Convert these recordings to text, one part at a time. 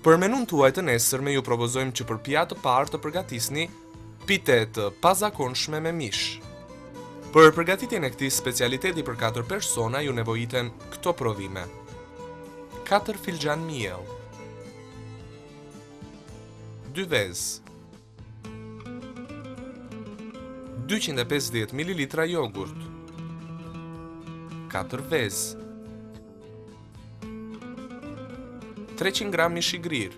Për menun tuaj të nesërme ju propozojmë që për pjatë të parë të përgatisni pite të pazakonshme me mish. Për përgatitjen e këtij specialiteti për 4 persona ju nevojiten këto provime: 4 filxhan miell, 2 vezë, 250 ml jogurt, 4 vezë, 300 gram mish i grir,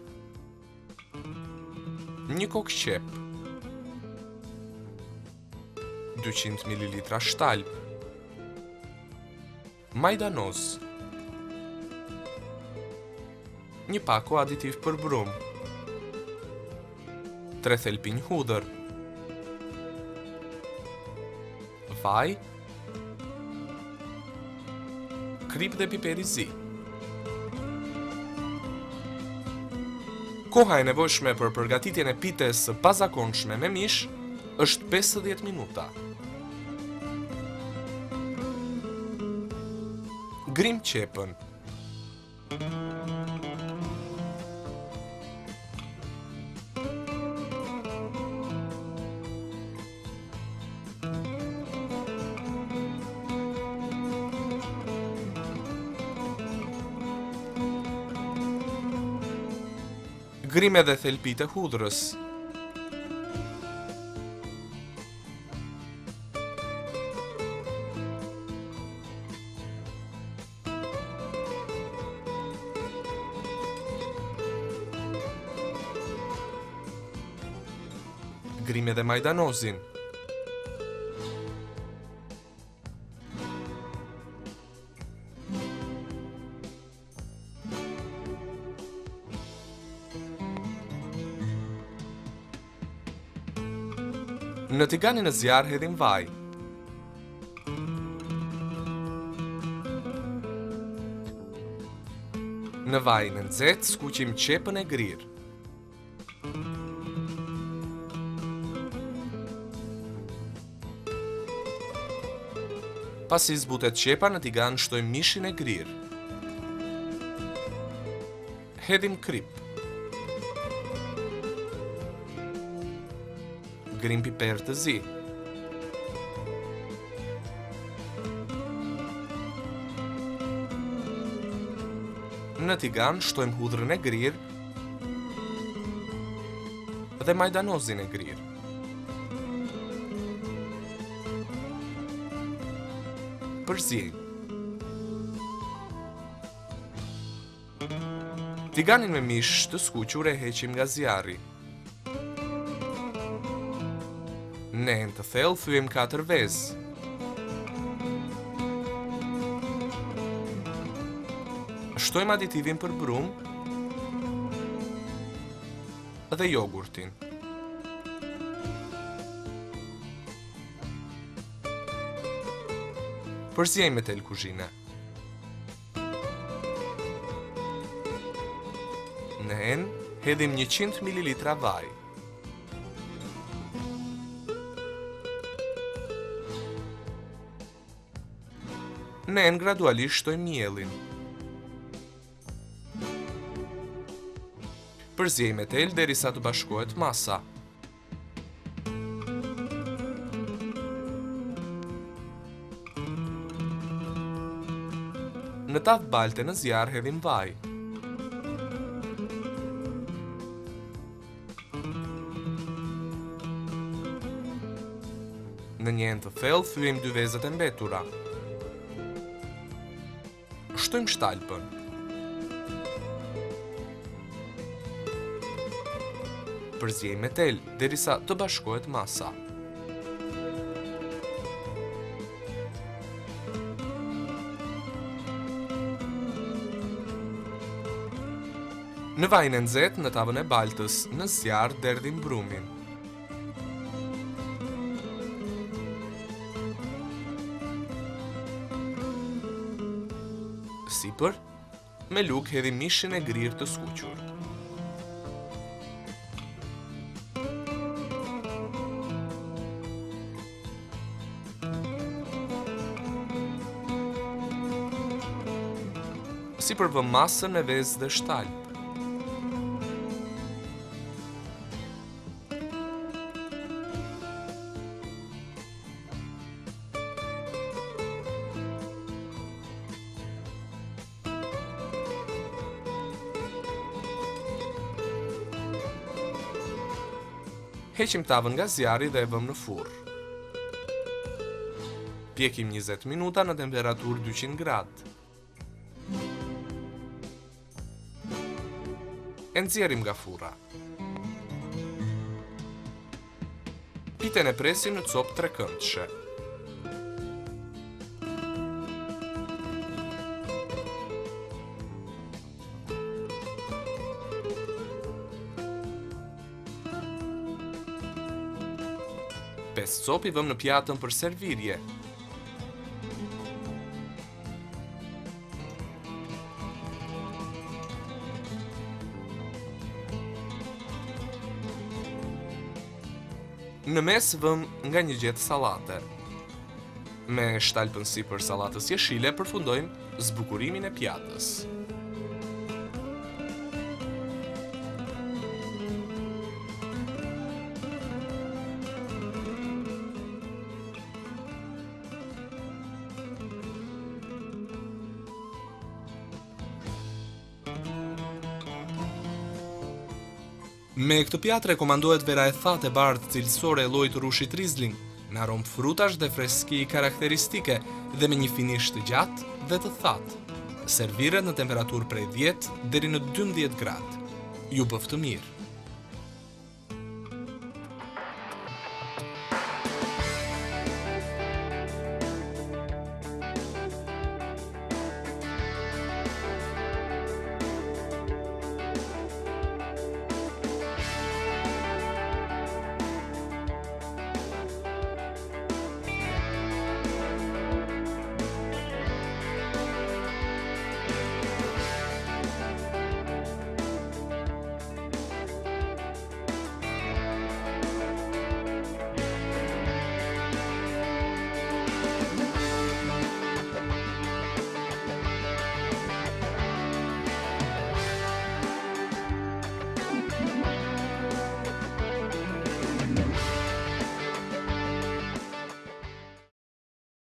1 kokë qep, 200 ml shtalp, majdanoz, 1 pako aditiv për brum, 3 thelpinj hudhër, vaj, krip dhe piper i zi. Koha e nevojshme për përgatitjen e pites së pazakonshme me mish është 50 minuta. Grim qepën. Grim edhe thelpit e hudhrës. Grim edhe majdanozin. Në tiganin e zjarr hedhim vaj. Në vajin e nxehtë skuqim qepën e grir. Pasi zbutet qepa, në tigan shtojmë mishin e grir. Hedhim krip. Grim piper të zi. Në tigan shtojmë hudhrën e grir dhe majdanozin e grir. Përzijmë. Tiganin me mish të skuqur e heqim nga zjarri. Në enë të thellë thyem 4 vezë. Shtojmë aditivin për brum dhe jogurtin. Përzijmë me tel kuzhine. Në enë hedhim 100 ml vaj. Në enë gradualisht shtojmë miellin. Përzijmë me tel derisa të bashkohet masa. Në tavë balte në zjarr hedhim vaj. Në një enë të thellë thyem 2 vezët e mbetura. Shtojmë shtalpën. Përzijmë me tel derisa të bashkohet masa. Në vajin e nxehtë në tavën e baltës në zjarr derdhim brumin. Sipër, me luk hedhim mishin e grir të skuqur. Sipër vëm masën me vezë dhe shtalp. Heqim tavën nga zjarri dhe e vëmë në furr. Pjekim 20 minuta në temperaturë 200 gradë. E nxjerrim nga furra. Piten e presim në copë trekëndshë. Pesë copë i vëmë në pjatën për servirje. Në mes vëm nga një gjetë sallate. Me shtalpën sipër sallatës jeshile përfundojmë zbukurimin e pjatës. Me këtë pjatë rekomandohet vera e thatë e bardhë cilësore e llojit rushit Riesling, me aromë frutash dhe freski karakteristike dhe me një finish të gjatë dhe të thatë. Serviret në temperaturë prej 10 deri në 12 gradë. Ju bëftë mirë.